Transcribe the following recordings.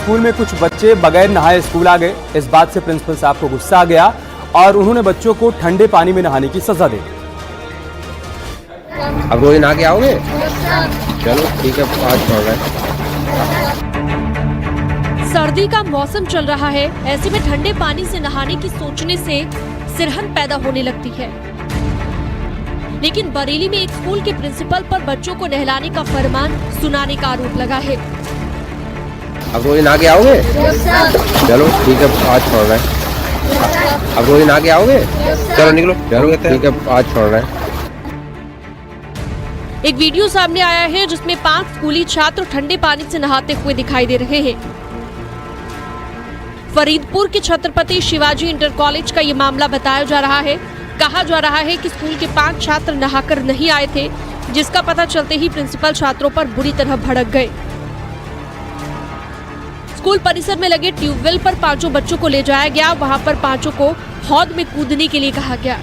School में कुछ बच्चे बगैर नहाए स्कूल आ गए। इस बात से प्रिंसिपल साहब को गुस्सा आ गया और उन्होंने बच्चों को ठंडे पानी में नहाने की सजा दे दी। अब रोज नहा के आओगे? चलो ठीक है, आज छोड़ रहे हैं। सर्दी का मौसम चल रहा है, ऐसे में ठंडे पानी से नहाने की सोचने से सिरहन पैदा होने लगती है। लेकिन बरेली में एक स्कूल के प्रिंसिपल पर बच्चों को नहलाने का फरमान सुनाने का आरोप लगा है। अब रोज नहा के आओगे? चलो ठीक है, आज छोड़ रहे हैं। अब रोज नहा के आओगे? चलो निकलो। चलो ठीक है, आज छोड़ रहे हैं। एक वीडियो सामने आया है जिसमें 5 स्कूली छात्र ठंडे पानी से नहाते हुए दिखाई दे रहे हैं। फरीदपुर के छत्रपति शिवाजी इंटर कॉलेज का ये मामला बताया जा रहा है। कहा जा रहा है कि स्कूल के 5 छात्र नहाकर नहीं आए थे, जिसका पता चलते ही प्रिंसिपल छात्रों पर बुरी तरह भड़क गए। स्कूल परिसर में लगे ट्यूबवेल पर 5 बच्चों को ले जाया गया। वहां पर 5 को हौद में कूदने के लिए कहा गया।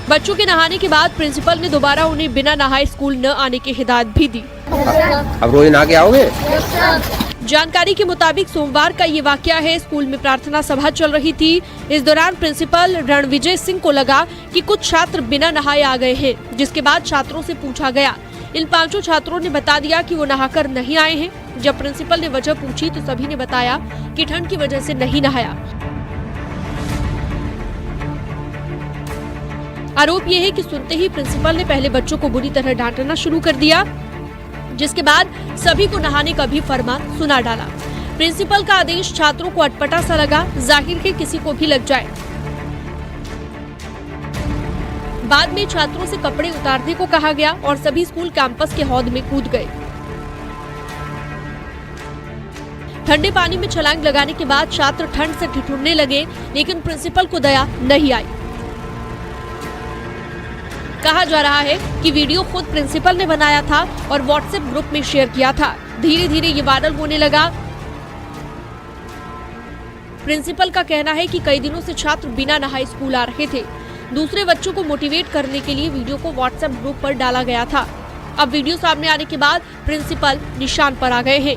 बच्चों के नहाने के बाद प्रिंसिपल ने दोबारा उन्हें बिना नहाए स्कूल न आने की हिदायत भी दी। अब रोज नहा के आओगे? जानकारी के मुताबिक सोमवार का ये वाकया है। स्कूल में प्रार्थना सभा चल रही थी। इस दौरान प्रिंसिपल रणविजय सिंह को लगा कि कुछ छात्र बिना नहाए आ गए हैं, जिसके बाद छात्रों से पूछा गया। इन 5 छात्रों ने बता दिया कि वो नहाकर नहीं आए हैं। जब प्रिंसिपल ने वजह पूछी तो सभी ने बताया कि ठंड की वजह से नहीं नहाया। आरोप ये है कि सुनते ही प्रिंसिपल ने पहले बच्चों को बुरी तरह डांटना शुरू कर दिया, जिसके बाद सभी को नहाने का भी फरमान सुना डाला। प्रिंसिपल का आदेश छात्रों को अटपटा सा लगा, जाहिर है किसी को भी लग जाए। बाद में छात्रों से कपड़े उतारने को कहा गया और सभी स्कूल कैंपस के हौद में कूद गए। ठंडे पानी में छलांग लगाने के बाद छात्र ठंड से ठिठुरने लगे, लेकिन प्रिंसिपल को दया नहीं आई। कहा जा रहा है कि वीडियो खुद प्रिंसिपल ने बनाया था और व्हाट्सएप ग्रुप में शेयर किया था। धीरे धीरे ये वायरल होने लगा। प्रिंसिपल का कहना है कि कई दिनों से छात्र बिना नहाए स्कूल आ रहे थे। दूसरे बच्चों को मोटिवेट करने के लिए वीडियो को व्हाट्सएप ग्रुप पर डाला गया था। अब वीडियो सामने आने के बाद प्रिंसिपल निशान पर आ गए हैं।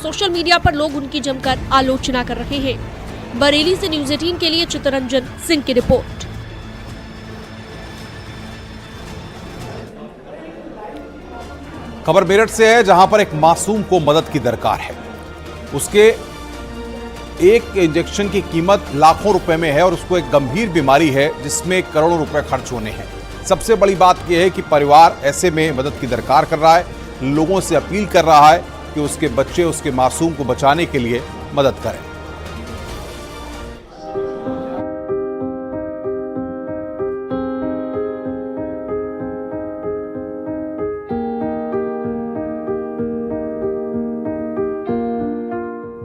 सोशल मीडिया पर लोग उनकी जमकर आलोचना कर रहे हैं। बरेली से न्यूज़ 18 के लिए चित्तरंजन सिंह की रिपोर्ट। खबर मेरठ से है, जहां पर एक मासूम को मदद की दरकार है। उसके एक इंजेक्शन की कीमत लाखों रुपए में है और उसको एक गंभीर बीमारी है जिसमें करोड़ों रुपए खर्च होने हैं। सबसे बड़ी बात यह है कि परिवार ऐसे में मदद की दरकार कर रहा है, लोगों से अपील कर रहा है कि उसके बच्चे उसके मासूम को बचाने के लिए मदद करें।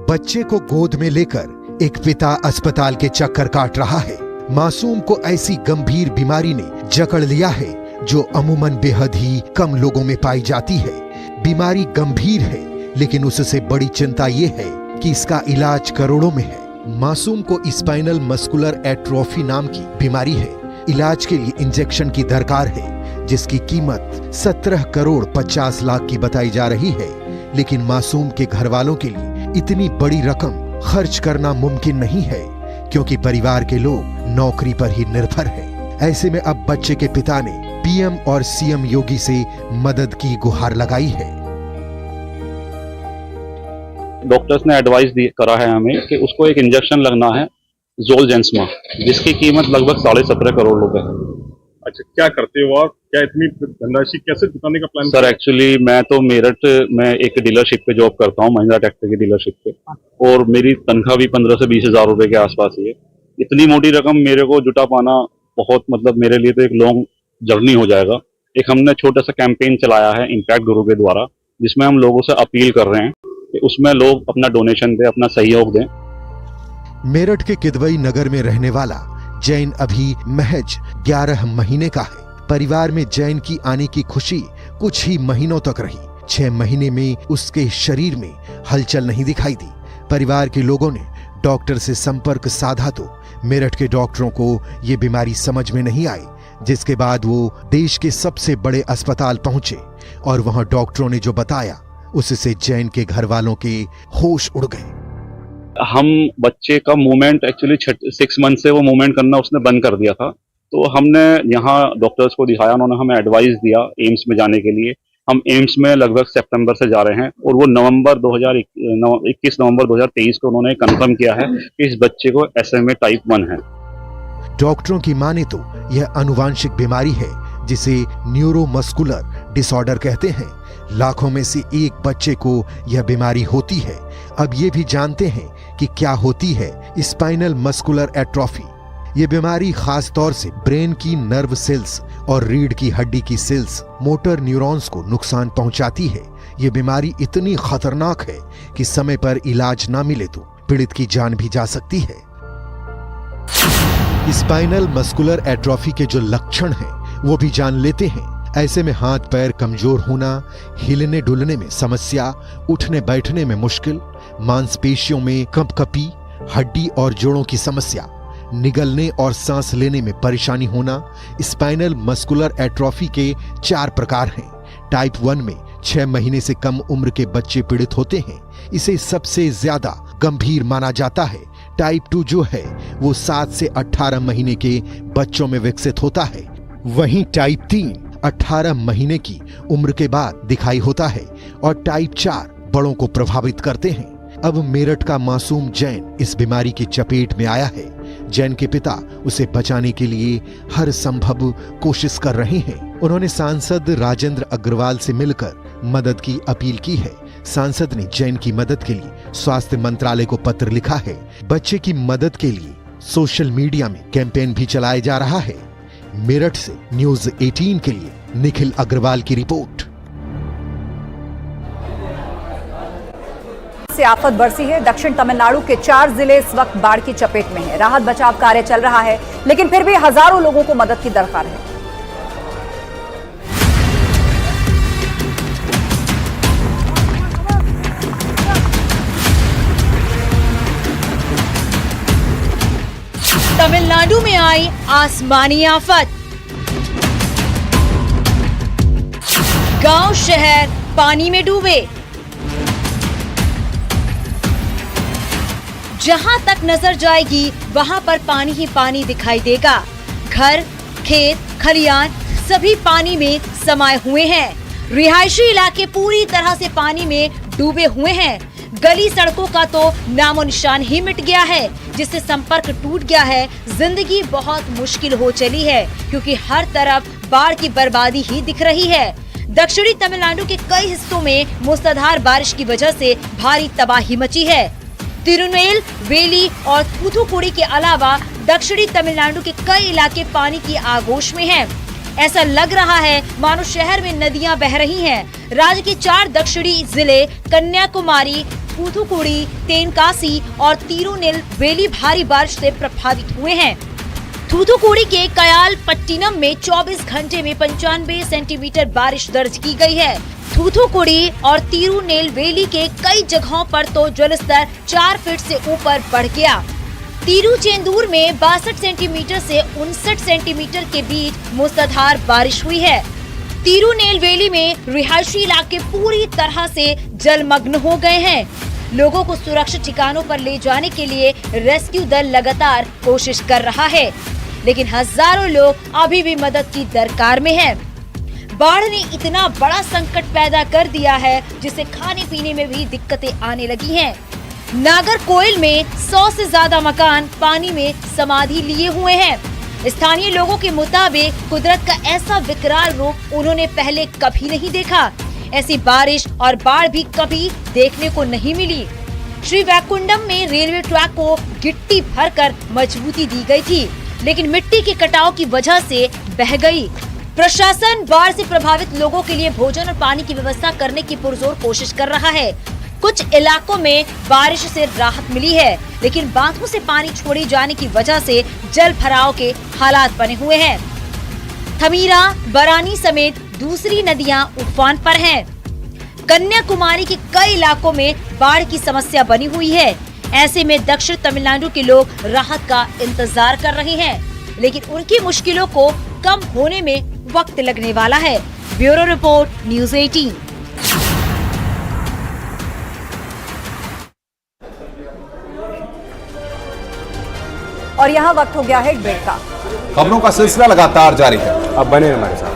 बच्चे को गोद में लेकर एक पिता अस्पताल के चक्कर काट रहा है। मासूम को ऐसी गंभीर बीमारी ने जकड़ लिया है जो अमूमन बेहद ही कम लोगों में पाई जाती है। बीमारी गंभीर है, लेकिन उससे बड़ी चिंता ये है कि इसका इलाज करोड़ों में है। मासूम को स्पाइनल मस्कुलर एट्रोफी नाम की बीमारी है। इलाज के लिए इंजेक्शन की दरकार है, जिसकी कीमत 17 करोड़ 50 लाख की बताई जा रही है। लेकिन मासूम के घर वालों के लिए इतनी बड़ी रकम खर्च करना मुमकिन नहीं है, क्योंकि परिवार के लोग नौकरी पर ही निर्भर हैं। ऐसे में अब बच्चे के पिता ने पीएम और सीएम योगी से मदद की गुहार लगाई है। डॉक्टर्स ने एडवाइस करा है हमें कि उसको एक इंजेक्शन लगना है जोलजेंसमा, जिसकी कीमत लगभग 17.5 करोड़ रुपए है। अच्छा, क्या करते हो आप? क्या इतनी धनराशि कैसे जुटाने का प्लान? सर एक्चुअली मैं तो मेरठ में एक डीलरशिप पे जॉब करता हूँ, महिंद्रा ट्रैक्टर की डीलरशिप पे, और मेरी तनख्वाह भी 15 से 20 हजार रुपए के आसपास ही है। इतनी मोटी रकम मेरे को जुटा पाना बहुत, मतलब मेरे लिए तो एक लॉन्ग जर्नी हो जाएगा। एक हमने छोटा सा कैंपेन चलाया है इम्पैक्ट गुरु के द्वारा, जिसमें हम लोगों से अपील कर रहे हैं कि उसमें लोग अपना डोनेशन दें, अपना सहयोग दें। मेरठ के किदवई नगर में रहने वाला जैन अभी महज 11 महीने का है। परिवार में जैन की आने की खुशी कुछ ही महीनों तक रही। 6 महीने में उसके शरीर में हलचल नहीं दिखाई दी। परिवार के लोगों ने डॉक्टर से संपर्क साधा तो मेरठ के डॉक्टरों को ये बीमारी समझ में नहीं आई, जिसके बाद वो देश के सबसे बड़े अस्पताल पहुंचे और वहां डॉक्टरों ने जो बताया उससे जैन के घर वालों के होश उड़ गए। हम बच्चे का मूवमेंट एक्चुअली 6 मंथ से वो मूवमेंट करना उसने बंद कर दिया था। तो हमने यहाँ डॉक्टर्स को दिखाया, उन्होंने हमें एडवाइस दिया एम्स में जाने के लिए। हम एम्स में लगभग सितंबर से जा रहे हैं और वो 21 नवंबर 2023 को उन्होंने कंफर्म किया है कि इस बच्चे को SMA टाइप 1 है। डॉक्टरों की माने तो यह अनुवांशिक बीमारी है जिसे न्यूरोमस्कुलर डिसऑर्डर कहते हैं। लाखों में से एक बच्चे को यह बीमारी होती है। अब ये भी जानते हैं कि क्या होती है स्पाइनल मस्कुलर एट्रोफी। ये बीमारी खास तौर से ब्रेन की नर्व सेल्स और रीढ़ की हड्डी की सेल्स मोटर न्यूरॉन्स को नुकसान पहुंचाती है। ये बीमारी इतनी खतरनाक है कि समय पर इलाज ना मिले तो पीड़ित की जान भी जा सकती है। स्पाइनल मस्कुलर एट्रोफी के जो लक्षण हैं वो भी जान लेते हैं। ऐसे में हाथ पैर कमजोर होना, हिलने डुलने में समस्या, उठने बैठने में मुश्किल, मांसपेशियों में कंपकपी, हड्डी और जोड़ों की समस्या, निगलने और सांस लेने में परेशानी होना। स्पाइनल मस्कुलर एट्रोफी के 4 प्रकार हैं। टाइप 1 में 6 महीने से कम उम्र के बच्चे पीड़ित होते हैं। इसे सबसे ज्यादा गंभीर माना जाता है। टाइप 2 जो है वो 7 से 18 महीने के बच्चों में विकसित होता है। वहीं टाइप 3 18 महीने की उम्र के बाद दिखाई होता है और टाइप 4 बड़ों को प्रभावित करते हैं। अब मेरठ का मासूम जैन इस बीमारी की चपेट में आया है। जैन के पिता उसे बचाने के लिए हर संभव कोशिश कर रहे हैं। उन्होंने सांसद राजेंद्र अग्रवाल से मिलकर मदद की अपील की है। सांसद ने जैन की मदद के लिए स्वास्थ्य मंत्रालय को पत्र लिखा है। बच्चे की मदद के लिए सोशल मीडिया में कैंपेन भी चलाया जा रहा है। मेरठ से न्यूज़ 18 के लिए निखिल अग्रवाल की रिपोर्ट। से आफत बरसी है। दक्षिण तमिलनाडु के 4 जिले इस वक्त बाढ़ की चपेट में हैं। राहत बचाव कार्य चल रहा है, लेकिन फिर भी हजारों लोगों को मदद की दरकार है। तमिलनाडु में आई आसमानी आफत। गांव शहर पानी में डूबे। जहां तक नजर जाएगी वहां पर पानी ही पानी दिखाई देगा। घर, खेत, खलियान सभी पानी में समाये हुए हैं। रिहायशी इलाके पूरी तरह से पानी में डूबे हुए हैं। गली सड़कों का तो नामो निशान ही मिट गया है, जिससे संपर्क टूट गया है। जिंदगी बहुत मुश्किल हो चली है क्योंकि हर तरफ बाढ़ की बर्बादी ही दिख रही है। दक्षिणी तमिलनाडु के कई हिस्सों में मूसलाधार बारिश की वजह से भारी तबाही मची है। तिरुनेल वेली और थूथुकुडी के अलावा दक्षिणी तमिलनाडु के कई इलाके पानी की आगोश में हैं। ऐसा लग रहा है मानो शहर में नदियां बह रही हैं। राज्य के 4 दक्षिणी जिले कन्याकुमारी, थूथुकुडी, तेनकासी और तिरुनेलवेली भारी बारिश से प्रभावित हुए हैं। थूथुकुडी के कयालपट्टिनम में 24 घंटे में 95 सेंटीमीटर बारिश दर्ज की गई है। थूथुकुडी और तिरुनेलवेली के कई जगहों पर तो जलस्तर 4 फीट से ऊपर बढ़ गया। तिरुचेंदूर में 62 सेंटीमीटर से 59 सेंटीमीटर के बीच मूसलाधार बारिश हुई है। तिरुनेलवेली में रिहायशी इलाके पूरी तरह से जलमग्न हो गए हैं। लोगों को सुरक्षित ठिकानों पर ले जाने के लिए रेस्क्यू दल लगातार कोशिश कर रहा है, लेकिन हजारों लोग अभी भी मदद की दरकार में हैं। बाढ़ ने इतना बड़ा संकट पैदा कर दिया है जिससे खाने पीने में भी दिक्कतें आने लगी हैं। नागरकोइल में 100 से ज्यादा मकान पानी में समाधि लिए हुए हैं। स्थानीय लोगों के मुताबिक कुदरत का ऐसा विकराल रूप उन्होंने पहले कभी नहीं देखा। ऐसी बारिश और बाढ़ भी कभी देखने को नहीं मिली। श्री वैकुंडम में रेलवे ट्रैक को गिट्टी भरकर मजबूती दी गई थी, लेकिन मिट्टी के कटाव की वजह से बह गई। प्रशासन बाढ़ से प्रभावित लोगों के लिए भोजन और पानी की व्यवस्था करने की पुरजोर कोशिश कर रहा है। कुछ इलाकों में बारिश से राहत मिली है, लेकिन बांधों से पानी छोड़े जाने की वजह से जल भराव के हालात बने हुए हैं। थमीरा, बरानी समेत दूसरी नदियां उफान पर हैं। कन्याकुमारी के कई इलाकों में बाढ़ की समस्या बनी हुई है। ऐसे में दक्षिण तमिलनाडु के लोग राहत का इंतजार कर रहे हैं, लेकिन उनकी मुश्किलों को कम होने में वक्त लगने वाला है। Bureau report, news 18। और यहाँ वक्त हो गया है एक ब्रेक का। खबरों का सिलसिला लगातार जारी है, अब बने हमारे साथ।